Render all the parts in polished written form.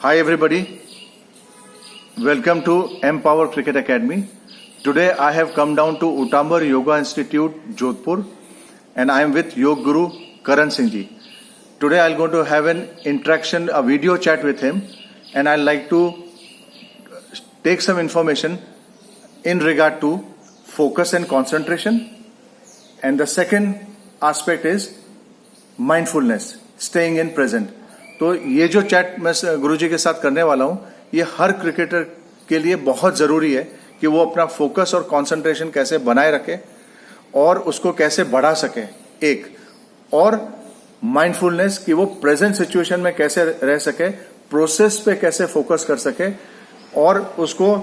Hi everybody, welcome to Empower Cricket Academy. Today I have come down to Utambar Yoga Institute, Jodhpur, and I am with Yog Guru Karan Singh ji. Today I'll going to have an interaction, a video chat with him, and I'd like to take some information in regard to focus and concentration. And the second aspect is mindfulness, staying in present. तो ये जो chat मैं गुरुजी के साथ करने वाला हूँ, ये हर क्रिकेटर के लिए बहुत ज़रूरी है कि वो अपना फोकस और कंसंट्रेशन कैसे बनाए रखे और उसको कैसे बढ़ा सके, एक और माइंडफुलनेस कि वो प्रेजेंट सिचुएशन में कैसे रह सके, प्रोसेस पे कैसे फोकस कर सके और उसको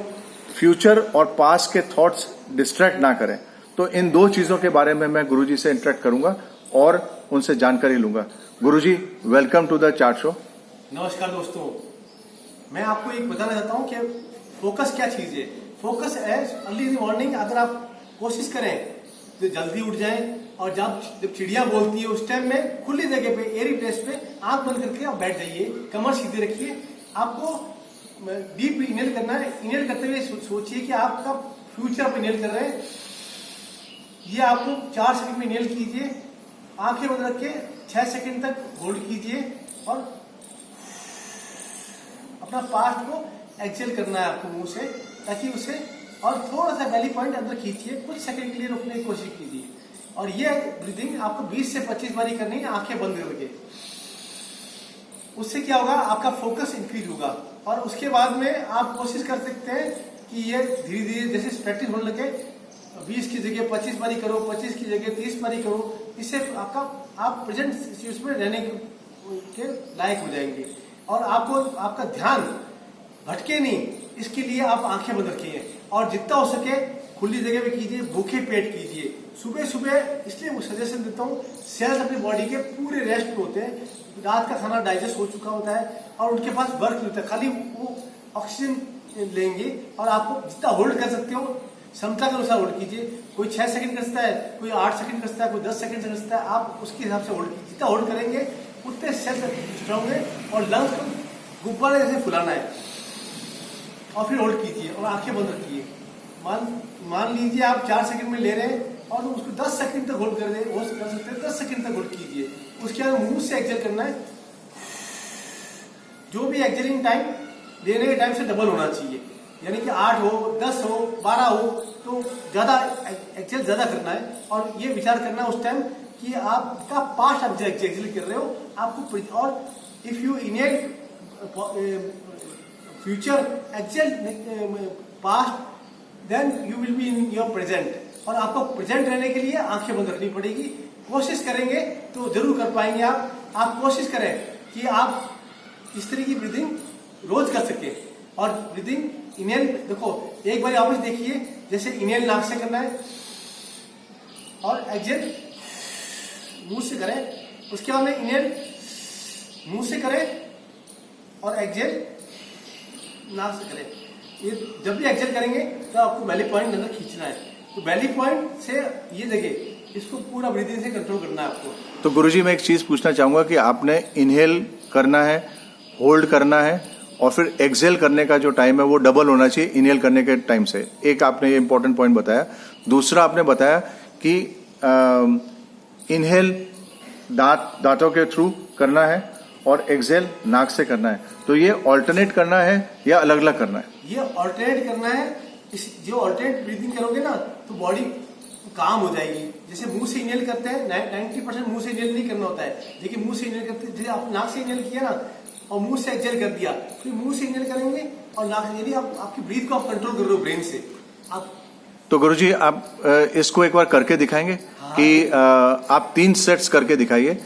फ्यूचर और पास्ट के थॉट्स डिस्ट्रैक्ट ना करें. तो इन दो चीज़ों के बारे में मैं गुरुजी से इंटरेक्ट करूंगा और उनसे जानकारी लूंगा. गुरुजी, welcome to the chart show. नमस्कार दोस्तों, मैं आपको एक बताना चाहता हूँ कि फोकस क्या चीज है. Focus as early in morning अगर आप कोशिश करें तो जल्दी उठ जाएं और जब चिड़िया बोलती है उस टाइम में खुली जगह पे एयरी प्लेस पे आंख बंद करके आप बैठ जाइए, कमर सीधे रखिए. आपको डीप इनहेल करना है. इनहेल करते हुए सोचिए कि आपका फ्यूचर आप इनहेल कर रहे हैं. ये आपको 4 सेकंड में इनहेल कीजिए, आंखें बंद रख के 6 सेकंड तक होल्ड कीजिए और अपना पास्ट को एक्सेल करना है आपको मुंह से, ताकि उसे और थोड़ा सा बेली पॉइंट अंदर खींचिए, कुछ सेकंड के लिए रुकने की कोशिश कीजिए. और ये ब्रीदिंग आपको 20 से 25 बारी करनी है, आंखें बंद करके. उससे क्या होगा, आपका फोकस इंक्रीज होगा. और उसके बाद में आप कोशिश कर सकते हैं कि ये धीरे धीरे जैसे प्रैक्टिस होने लगे 20 की जगह 25 बारी करो, 25 की जगह 30 बारी करो. इससे आप प्रेजेंट सिचुएशन में रहने के लायक हो जाएंगे और आपका ध्यान भटके नहीं. इसके लिए आप आंखें बंद रखिए और जितना हो सके खुली जगह में कीजिए, भूखे पेट कीजिए. सुबह सुबह इसलिए सजेशन देता हूँ, सेल्स अपनी बॉडी के पूरे रेस्ट पे होते हैं, रात का खाना डाइजेस्ट हो चुका होता है और उनके पास वर्क नहीं होता, खाली वो ऑक्सीजन लेंगे. और आपको जितना होल्ड कर सकते हो क्षमता के अनुसार होल्ड कीजिए. कोई 6 सेकंड कर सकता है, कोई 8 सेकंड कर सकता है, कोई 10 सेकंड कर सकता है. आप उसके हिसाब से होल्ड कीजिए. जितना होल्ड करेंगे उतने सेल्स स्ट्रॉन्ग है और लंग्स को गुब्बारे जैसे फुलाना है. और फिर होल्ड कीजिए और आंखें बंद रखिए. मान लीजिए आप 4 सेकंड में ले रहे हैं और उसको 10 सेकंड तक होल्ड कर सकते हैं. 10 सेकंड तक होल्ड कीजिए. उसके बाद मुंह से एक्सेल करना है. जो भी एक्सेलिंग टाइम लेने के टाइम से डबल होना चाहिए, यानी कि 8 हो, 10 हो, 12 हो, तो ज्यादा एक्सेल ज्यादा करना है. और ये विचार करना है उस टाइम कि आपका पास्ट आप एक्सेल कर रहे हो आपको. और if you inhale future exhale past, then you will be in your present. और आपको प्रेजेंट रहने के लिए आंखें बंद रखनी पड़ेगी. कोशिश करेंगे तो जरूर कर पाएंगे. आप कोशिश करें कि आप इस तरह की ब्रीदिंग रोज कर सके. और ब्रीदिंग इनहेल देखो, एक बार वापस देखिए, जैसे इनहेल नाक से करना है और एक्सेल मुंह से करें. उसके बाद में इनहेल मुंह से करें और एक्सेल नाक से करें. ये जब भी एक्सेल करेंगे तो आपको बेली पॉइंट अंदर खींचना है. तो बेली पॉइंट से ये जगह इसको पूरा ब्रीदिंग से कंट्रोल करना है आपको. तो गुरुजी, मैं एक चीज पूछना चाहूंगा कि आपने इनहेल करना है, होल्ड करना है और फिर एक्सेल करने का जो टाइम है वो डबल होना चाहिए इनहेल करने के टाइम से. एक आपने ये इंपॉर्टेंट पॉइंट बताया. दूसरा आपने बताया कि इनहेल दांतों के थ्रू करना है और एक्सेल नाक से करना है. तो ये ऑल्टरनेट करना है या अलग अलग करना है? ये ऑल्टरनेट करना है. जो ऑल्टरनेट ब्रीदिंग करोगे ना तो बॉडी काम हो जाएगी. जैसे मुंह से इनहेल करते हैं, 90% मुंह से इनहेल नहीं करना होता है, लेकिन मुंह से इनहेल करते हैं. जैसे आप नाक से इनहेल किया ना और मुंह से एक्सेल कर दिया, फिर मुंह से इनहेल करेंगे और नाक से, यदि आपकी ब्रीथ को आप कंट्रोल कर रहे हो ब्रेन से. तो गुरुजी, आप इसको एक बार करके दिखाएंगे? हाँ. कि आप 3 सेट्स करके दिखाइए.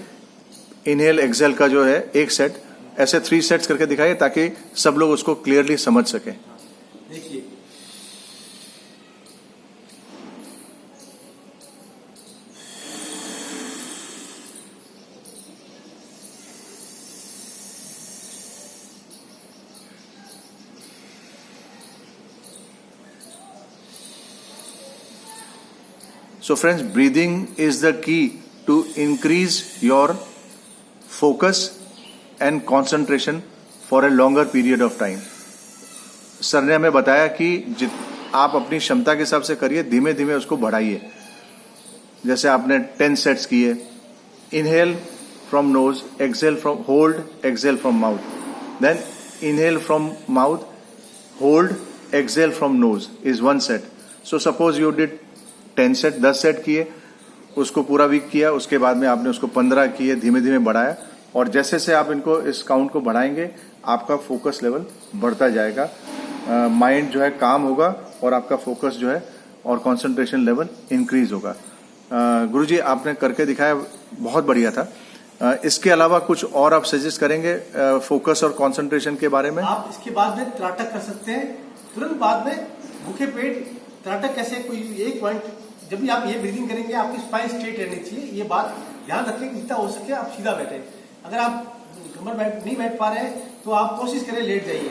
इनहेल एक्सेल का जो है एक सेट, ऐसे 3 सेट्स करके दिखाइए ताकि सब लोग उसको क्लियरली समझ सके. देखिए, So friends, breathing is the key to increase your focus and concentration for a longer period of time. Sir ने हमें बताया कि आप अपनी क्षमता के हिसाब से करिए, धीमे धीमे उसको बढ़ाइए। जैसे आपने 10 सेट्स किए, inhale from nose, exhale from hold, exhale from mouth, then inhale from mouth, hold, exhale from nose is 1 set. So suppose you did 10 set, 10 set किए, उसको पूरा वीक किया, उसके बाद में आपने उसको 15 किए, धीमे धीमे बढ़ाया, और जैसे से आप इनको इस काउंट को बढ़ाएंगे आपका फोकस लेवल बढ़ता जाएगा, माइंड जो है काम होगा और आपका फोकस जो है और कंसंट्रेशन लेवल इंक्रीज होगा। गुरुजी आपने करके दिखाया, बहुत बढ़िया था। इसके अलावा कुछ और आप सजेस्ट करेंगे फोकस और कंसंट्रेशन के बारे में? आप इसके बाद में त्राटक कर सकते हैं, तुरंत बाद में भूखे पेट त्राटक। कैसे? कोई एक पॉइंट, जब भी आप ये ब्रीदिंग करेंगे आपकी स्पाइन स्ट्रेट रहनी चाहिए। ये बात ध्यान रखें कि जितना हो सके आप सीधा बैठे। अगर आप कमर नहीं बैठ पा रहे हैं तो आप कोशिश करें लेट जाइए,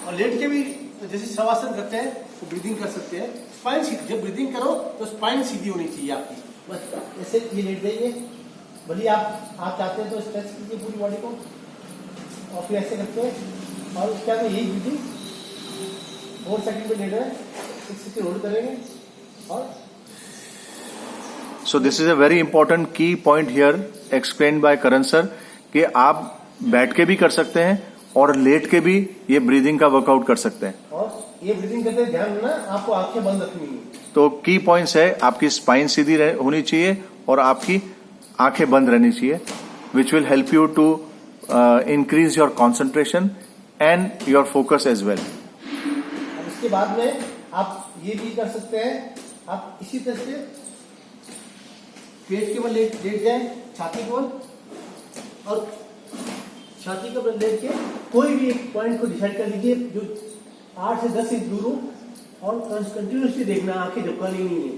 और लेट के भी जैसे शवासन करते हैं तो ब्रीदिंग कर सकते हैं। स्पाइन सीधी, जब ब्रीदिंग करो तो स्पाइन सीधी होनी चाहिए आपकी। बस ऐसे ये लेट जाइए। भले आप चाहते हैं तो स्ट्रेच कीजिए पूरी बॉडी को, और फिर ऐसे करते हैं, और उसके बाद यही ब्रीदिंग 4 सेकंड में लेट रहे हैं, 6 सेकंड होल्ड करेंगे। और so this is a very important key point here explain by Karan sir, कि आप बैठ के भी कर सकते हैं और लेट के भी ये ब्रीदिंग का वर्कआउट कर सकते हैं। और ये ब्रीदिंग करते ध्यान रखना, आपको आंखें बंद रखनी है। तो की पॉइंट्स है, आपकी स्पाइन सीधी होनी चाहिए और आपकी आंखें बंद रहनी चाहिए, which will help you to increase your concentration and your focus as well. अब इसके बाद में आप ये भी कर सकते हैं, आप इसी तरह से पेट के बल लेट जाए, छाती के बल, और छाती के बल लेट के कोई भी एक पॉइंट को डिसाइड कर लीजिए जो 8 से 10 इंच दूर हो, और कंटिन्यूसली देखना, आंखें झपकानी नहीं है।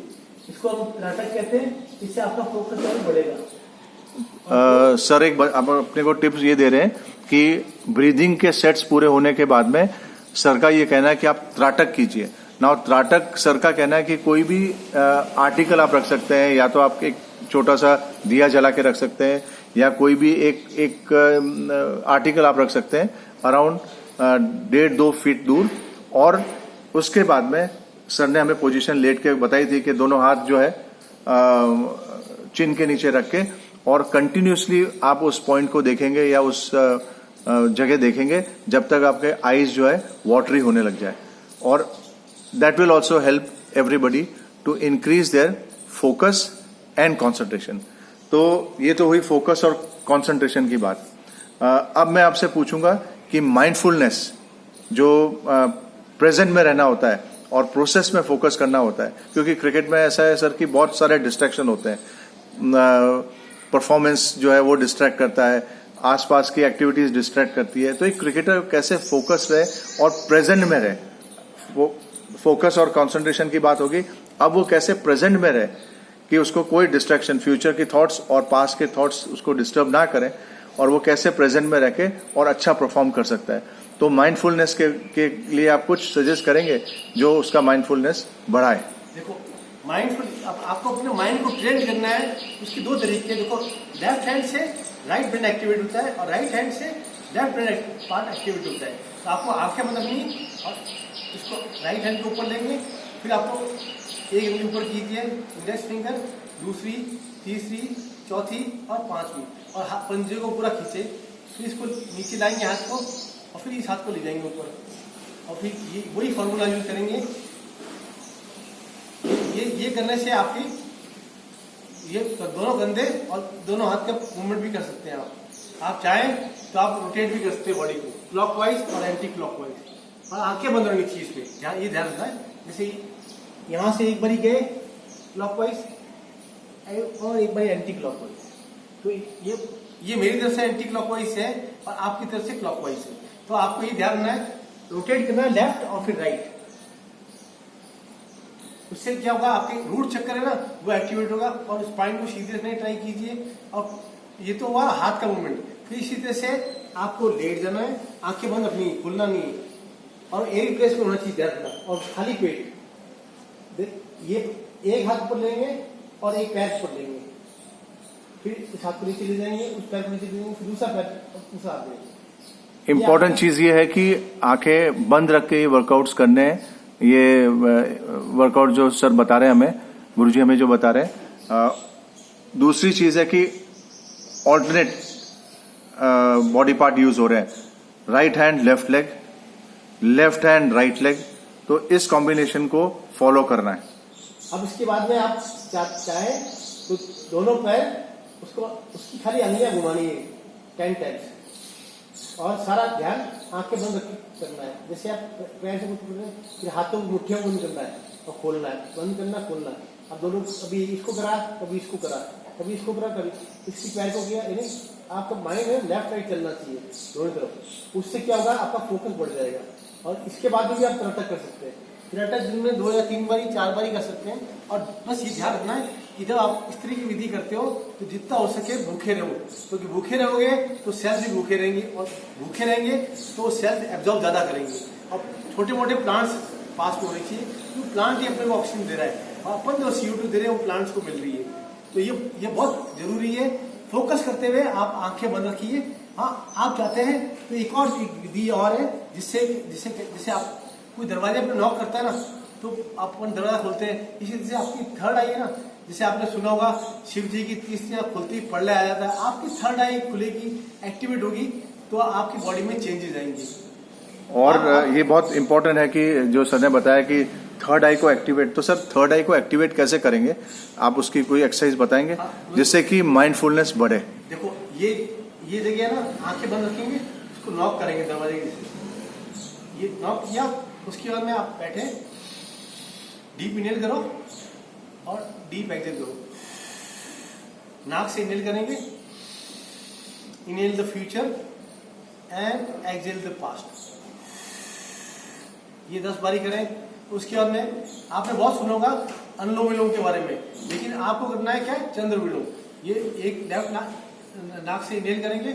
इसको हम त्राटक कहते हैं। इससे आपका फोकस लेवल बढ़ेगा। सर एक आप अपने को टिप्स ये दे रहे हैं कि ब्रीदिंग के सेट्स पूरे होने के बाद में सर का ये कहना है कि आप त्राटक कीजिए। नाउ त्राटक सर का कहना है कि कोई भी आर्टिकल आप रख सकते हैं, या तो आप एक छोटा सा दिया जला के रख सकते हैं, या कोई भी एक आर्टिकल आप रख सकते हैं अराउंड 1.5-2 फीट दूर, और उसके बाद में सर ने हमें पोजीशन लेट के बताई थी कि दोनों हाथ जो है चिन के नीचे रख के, और कंटिन्यूसली आप उस पॉइंट को देखेंगे या उस जगह देखेंगे जब तक आपके आईज जो है वाटरी होने लग जाए, और that will also help everybody to increase their focus and concentration. तो ये तो हुई फोकस और कॉन्सेंट्रेशन की बात। अब मैं आपसे पूछूंगा कि माइंडफुलनेस जो प्रेजेंट में रहना होता है और प्रोसेस में फोकस करना होता है, क्योंकि क्रिकेट में ऐसा है सर कि बहुत सारे डिस्ट्रैक्शन होते हैं, परफॉर्मेंस जो है वो डिस्ट्रैक्ट करता है, आसपास की एक्टिविटीज डिस्ट्रैक्ट करती है। तो एक क्रिकेटर कैसे फोकस रहे और प्रेजेंट में रहे, वो फोकस और कंसंट्रेशन की बात होगी। अब वो कैसे प्रेजेंट में रहे कि उसको कोई डिस्ट्रैक्शन, फ्यूचर की थॉट्स और पास्ट के थॉट्स उसको डिस्टर्ब ना करें, और वो कैसे प्रेजेंट में रह के और अच्छा परफॉर्म कर सकता है। तो माइंडफुलनेस के लिए आप कुछ सजेस्ट करेंगे जो उसका माइंडफुलनेस बढ़ाए? देखो, माइंडफुल आपको अपने माइंड को ट्रेन करना है। उसके 2 तरीके। देखो, लेफ्ट हैंड से राइट ब्रेन एक्टिवेट होता है, और राइट हैंड से लेफ्ट ब्रेन पार्ट एक्टिवेट होता है। तो आपको आंखें बंद रखनी, और इसको राइट हैंड के ऊपर लेंगे, फिर आपको एक उंगली ऊपर कीजिए, इंडेक्स फिंगर, दूसरी, तीसरी, चौथी और 5वीं, और पंजे को पूरा खींचे। फिर इसको नीचे लाएंगे हाथ को, और फिर इस हाथ को ले जाएंगे ऊपर, और फिर ये वही फॉर्मूला यूज करेंगे। ये करने से आपकी ये दोनों कंधे और दोनों हाथ का मूवमेंट भी कर सकते हैं। आप चाहें तो आप रोटेट भी कर सकते हैं बॉडी को, क्लॉकवाइज और एंटी क्लॉकवाइज, और आंखें बंद रहनी चाहिए इसमें। ये ध्यान रखना है, जैसे यहाँ से एक बारी गए क्लॉकवाइज और एक बारी एंटी क्लॉकवाइज। तो ये मेरी तरफ से एंटी क्लॉकवाइज है और आपकी तरफ से क्लॉकवाइज है। तो आपको ये ध्यान रखना है, रोटेट करना है लेफ्ट और फिर राइट। उससे क्या होगा, आपके रूट चक्कर है ना वो एक्टिवेट होगा, और स्पाइन को सीधे रखने की ट्राई कीजिए। और ये तो हुआ हाथ का मूवमेंट। फिर इसी तरह से आपको लेट जाना है, आंखें बंद रखनी, खुलना नहीं, और एक प्लेस में होना चाहिए ध्यान रखना, और खाली पेट। ये एक हाथ पर लेंगे और एक पैर पर लेंगे, फिर इस हाथ को नीचे ले जाएंगे, उस पैर को नीचे ले जाएंगे, फिर दूसरा पैर और दूसरा हाथ लेंगे। इम्पोर्टेंट चीज ये है कि आंखें बंद रख के ये वर्कआउट्स करने हैं। ये वर्कआउट जो सर बता रहे हैं हमें, गुरुजी हमें जो बता रहे हैं। दूसरी चीज है कि ऑल्टरनेट बॉडी पार्ट यूज हो रहे हैं, right hand left leg, left hand right leg, तो इस कॉम्बिनेशन को फॉलो करना है। अब इसके बाद में आप चाहें तो दोनों पैर उसकी खाली अंगलियां घुमानी है 10 टाइम्स और सारा ध्यान आंखें बंद करना है। जैसे आप पैर से कुछ फिर हाथों को मुट्ठियों बंद करना है और खोलना है, बंद करना खोलना है। अब दोनों कभी इसको करा, कभी इसको करा, कभी इसको करा, कभी इसकी पैर को किया, यानी आपका माइंड है लेफ्ट राइट चलना चाहिए दोनों तरफ। उससे क्या होगा, आपका फोकस बढ़ जाएगा। और इसके बाद भी आप तरह कर सकते हैं। तिरटा दिन में 2 या 3 बारी 4 बारी कर सकते हैं। और बस ये ध्यान रखना है कि जब आप इस तरह की विधि करते हो तो जितना हो सके भूखे रहो, क्योंकि भूखे रहोगे तो सेल्स भी भूखे रहेंगे और भूखे रहेंगे तो सेल्स एब्जॉर्ब ज्यादा करेंगे। और छोटे मोटे प्लांट्स पास में होने चाहिए, क्योंकि प्लांट ही अपने को ऑक्सीजन दे रहा है और अपन जो CO2 दे रहे हैं वो प्लांट्स को मिल रही है। तो ये बहुत जरूरी है। फोकस करते हुए आप आंखें बंद रखिए। हाँ, आप चाहते हैं तो एक और विधि और है जिससे आप कोई दरवाजे पे नॉक करता है ना, तो आप अपन दरवाजा खोलते हैं, इसी तरह से आपकी थर्ड आई है ना, जैसे आपने सुना होगा शिव जी की तीसरी आंख खुलती पढ़ने आ जाता है, आपकी थर्ड आई खुलेगी, एक्टिवेट होगी, तो आपकी बॉडी में चेंजेस आएंगे। और ये बहुत इंपॉर्टेंट है कि जो सर ने बताया कि थर्ड आई को एक्टिवेट, तो सर थर्ड आई को एक्टिवेट कैसे करेंगे, आप उसकी कोई एक्सरसाइज बताएंगे जिससे कि माइंडफुलनेस बढ़े। देखो ये जगह है ना, आंखें बंद रखेंगे, इसको नॉक करेंगे दरवाजे के, ये नॉक किया, उसके बाद में आप बैठे, डीप इनहेल करो और डीप एक्सहेल करो। नाक से इनहेल करेंगे, inhale the future and exhale the past. ये 10 बारी करें। उसके बाद में आपने बहुत सुना होगा अनुलोम विलोम के बारे में, लेकिन आपको करना है क्या, चंद्र विलोम। ये एक नाक से इनहेल करेंगे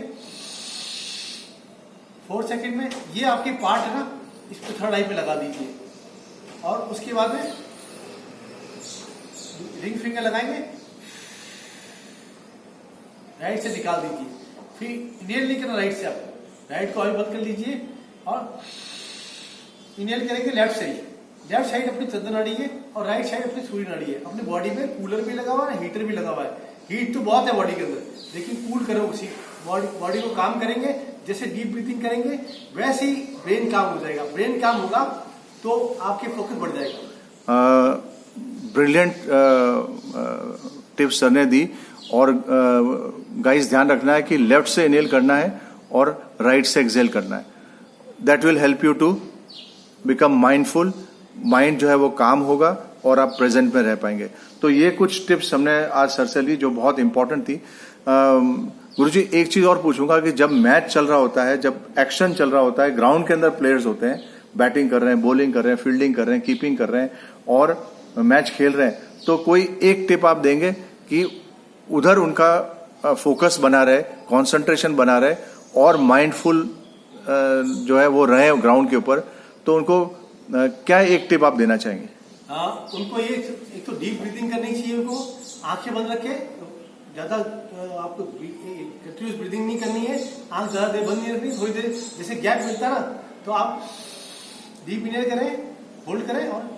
4 सेकंड में, ये आपके पार्ट है ना, इसको थर्ड आई पे लगा दीजिए और उसके बाद में रिंग फिंगर लगाएंगे, राइट से निकाल दीजिए। फिर इनहेल नहीं करना राइट से, आप राइट को अभी बंद कर लीजिए और इनहेल करेंगे लेफ्ट साइड। लेफ्ट साइड अपनी चंद्र नाड़ी है और राइट साइड अपनी सूर्य नाड़ी है। अपनी बॉडी में कूलर भी लगा हुआ है, हीटर भी लगा हुआ है। हीट तो बहुत है बॉडी के अंदर, लेकिन कूल करो उसी बॉडी को। काम करेंगे जैसे डीप ब्रीथिंग करेंगे वैसे ही ब्रेन काम हो जाएगा। ब्रेन काम होगा तो आपके फोकस बढ़ जाएगा। ब्रिलियंट टिप्स सर ने दी। और गाइस ध्यान रखना है कि लेफ्ट से इनहेल करना है और राइट से एक्सहेल करना है। That will help you to become mindful. Mind जो है वो काम होगा और आप प्रेजेंट में रह पाएंगे। तो ये कुछ टिप्स हमने आज सर से ली जो बहुत इंपॉर्टेंट थी। गुरुजी एक चीज और पूछूंगा कि जब मैच चल रहा होता है, जब एक्शन चल रहा होता है, ग्राउंड के अंदर प्लेयर्स होते हैं, बैटिंग कर रहे हैं, बॉलिंग कर रहे हैं, फील्डिंग कर रहे हैं, कीपिंग कर रहे हैं और मैच खेल रहे हैं, तो कोई एक टिप आप देंगे कि उधर उनका फोकस बना रहे, कंसंट्रेशन बना रहे और माइंडफुल जो है वो रहे ग्राउंड के ऊपर, तो उनको क्या एक टिप आप देना चाहेंगे? हाँ, उनको ये एक तो डीप ब्रीथिंग करनी चाहिए। उनको आंखें बंद रखे, ज्यादा आपको कंटिन्यूस ब्रीथिंग नहीं करनी है। आंख ज्यादा देर बंद नहीं रखनी, थोड़ी देर जैसे गैप मिलता है ना, तो आप डीप इनहेल करें, होल्ड करें और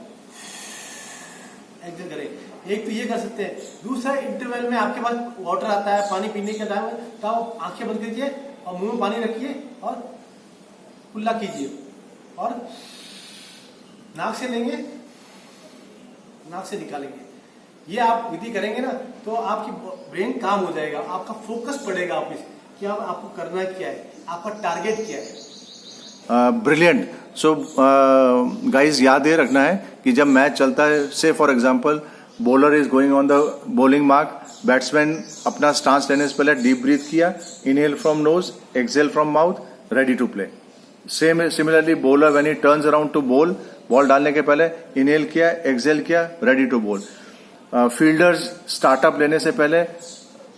एक्सहेल करें। एक तो ये कर सकते हैं। दूसरा, इंटरवल में आपके पास वाटर आता है, पानी पीने का टाइम है, तो आप आंखें बंद कीजिए और मुंह में पानी रखिए और कुल्ला कीजिए और नाक से लेंगे, नाक से निकालेंगे। ये आप विधि करेंगे ना तो आपकी ब्रेन काम हो जाएगा, आपका फोकस बढ़ेगा ऑफिस कि अब आपको करना क्या है, आपका टारगेट क्या है। ब्रिलियंट। सो गाइज याद ये रखना है कि जब मैच चलता है, say for example bowler is going on the bowling mark, batsman अपना स्टांस लेने से पहले डीप ब्रीथ किया, inhale from nose, exhale from mouth, ready to play. Similarly bowler when he turns around to ball, ball डालने के पहले inhale किया, exhale किया, ready to ball. Fielders startup लेने से पहले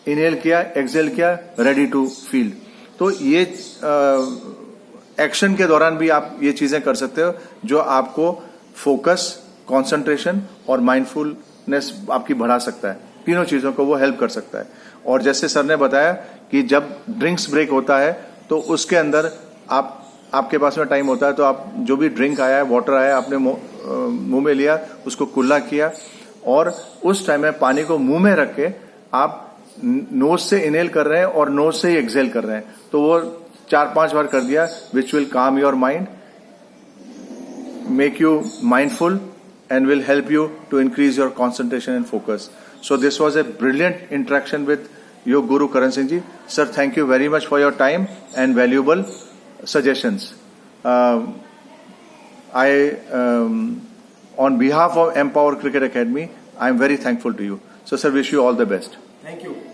इनहेल किया, एक्सहेल किया, रेडी टू फील्ड। तो ये एक्शन के दौरान भी आप ये चीजें कर सकते हो जो आपको फोकस, कंसंट्रेशन और माइंडफुलनेस आपकी बढ़ा सकता है। तीनों चीजों को वो हेल्प कर सकता है। और जैसे सर ने बताया कि जब ड्रिंक्स ब्रेक होता है तो उसके अंदर आपके पास में टाइम होता है तो आप जो भी ड्रिंक आया है, वाटर आया है, आपने मुंह में लिया, उसको कुल्ला किया और उस टाइम में पानी को मुंह में रख के आप नोज से इनहेल कर रहे हैं और नोज से ही एक्सहेल कर रहे हैं। तो वो 4-5 बार कर दिया, विच विल काम your mind, make you mindful and will help you to increase your concentration and focus. So this was a brilliant interaction with your Guru Karan Singh Ji. Sir, thank you very much for your time and valuable suggestions. On behalf of Empower Cricket Academy, I am very thankful to you. So sir, wish you all the best. Thank you.